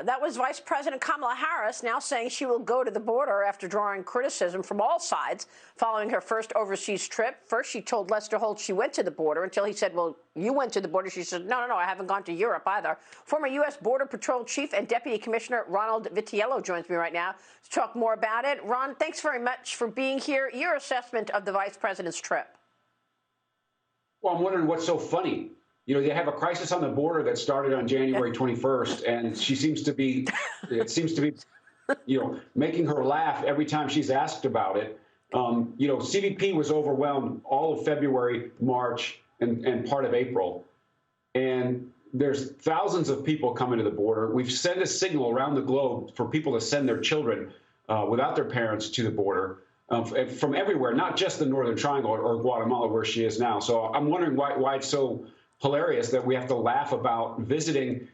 That was Vice President Kamala Harris now saying she will go to the border after drawing criticism from all sides following her first overseas trip. First, she told Lester Holt she went to the border until he said, well, you went to the border. She said, no, I haven't gone to Europe either. Former U.S. Border Patrol Chief and Deputy Commissioner Ronald Vitiello joins me right now to talk more about it. Ron, thanks very much for being here. Your assessment of the Vice President's trip. Well, I'm wondering what's so funny. You know, they have a crisis on the border that started on January 21st, and she seems to be, you know, making her laugh every time she's asked about it. You know, CBP was overwhelmed all of February, March, and part of April. And there's thousands of people coming to the border. We've sent a signal around the globe for people to send their children without their parents to the border. From everywhere, not just the Northern Triangle or Guatemala, where she is now. So I'm wondering why it's so hilarious that we have to laugh about visiting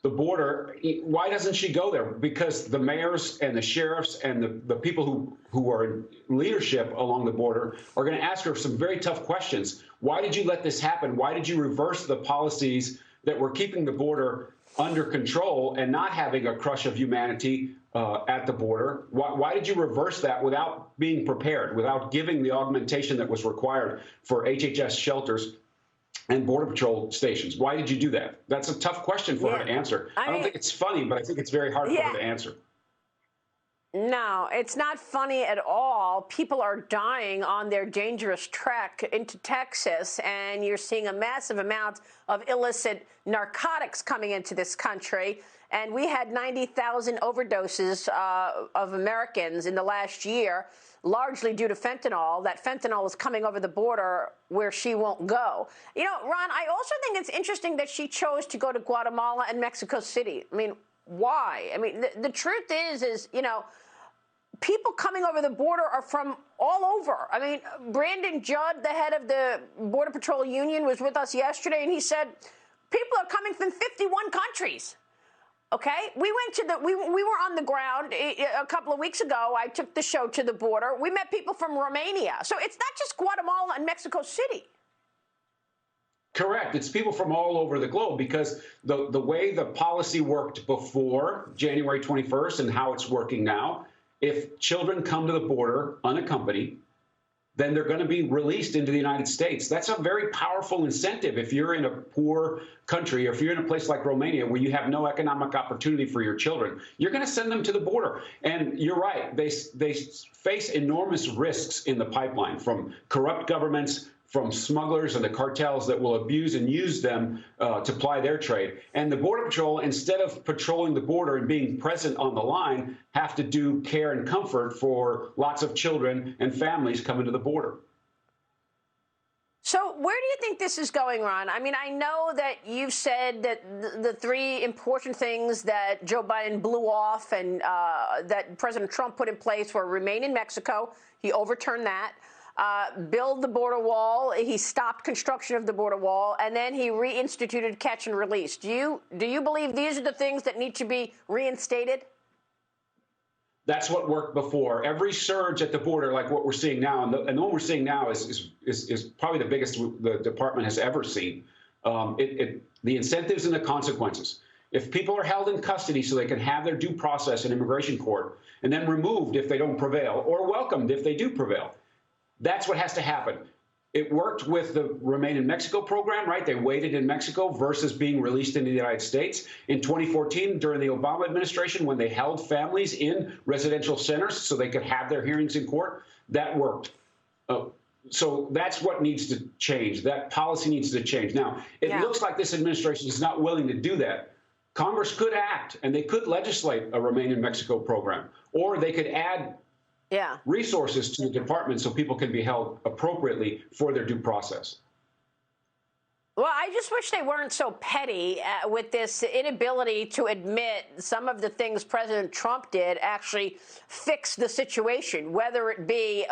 the border. Why doesn't she go there? Because the mayors and the sheriffs and the people who are in leadership along the border are going to ask her some very tough questions. Why did you let this happen? Why did you reverse the policies that were keeping the border under control and not having a crush of humanity at the border? Why did you reverse that without being prepared, without giving the augmentation that was required for HHS shelters and Border Patrol stations? Why did you do that? That's a tough question for her to answer. I don't think it's funny, but I think it's very hard for her to answer. No, it's not funny at all. People are dying on their dangerous trek into Texas, and you're seeing a massive amount of illicit narcotics coming into this country. And we had 90,000 overdoses of Americans in the last year, largely due to fentanyl. That fentanyl is coming over the border where she won't go. You know, Ron, I also think it's interesting that she chose to go to Guatemala and Mexico City. I mean, why? I mean, the truth is, you know, people coming over the border are from all over. I mean, Brandon Judd, the head of the Border Patrol Union, was with us yesterday, and he said people are coming from 51 countries. Okay, we went to we were on the ground a couple of weeks ago. I took the show to the border. We met people from Romania. So it's not just Guatemala and Mexico City. Correct. It's people from all over the globe, because the way the policy worked before January 21st and how it's working now, if children come to the border unaccompanied, then they're going to be released into the United States. That's a very powerful incentive. If you're in a poor country, or if you're in a place like Romania where you have no economic opportunity for your children, you're going to send them to the border. And you're right, they face enormous risks in the pipeline from corrupt governments, from smugglers and the cartels that will abuse and use them to ply their trade. And the Border Patrol, instead of patrolling the border and being present on the line, have to do care and comfort for lots of children and families coming to the border. So where do you think this is going, Ron? I mean, I know that you've said that the three important things that Joe Biden blew off and that President Trump put in place were remain in Mexico. He overturned that. Build the border wall. He stopped construction of the border wall, and then he reinstituted catch and release. Do you believe these are the things that need to be reinstated? That's what worked before. Every surge at the border, like what we're seeing now, and the one we're seeing now is probably the biggest the department has ever seen. The incentives and the consequences. If people are held in custody so they can have their due process in immigration court, and then removed if they don't prevail, or welcomed if they do prevail, that's what has to happen. It worked with the Remain in Mexico program, right? They waited in Mexico versus being released into the United States. In 2014, during the Obama administration, when they held families in residential centers so they could have their hearings in court, that worked. So that's what needs to change. That policy needs to change. Now, it looks like this administration is not willing to do that. Congress could act, and they could legislate a Remain in Mexico program, or they could add resources to the department so people can be held appropriately for their due process. Well, I just wish they weren't so petty with this inability to admit some of the things President Trump did actually fix the situation, whether it be,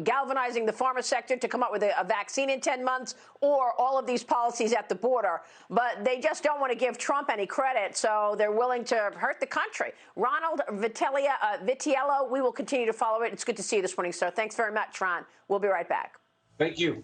galvanizing the pharma sector to come up with a vaccine in 10 months, or all of these policies at the border. But they just don't want to give Trump any credit, so they're willing to hurt the country. Ronald Vitiello, we will continue to follow it. It's good to see you this morning, sir. Thanks very much, Ron. We'll be right back. Thank you.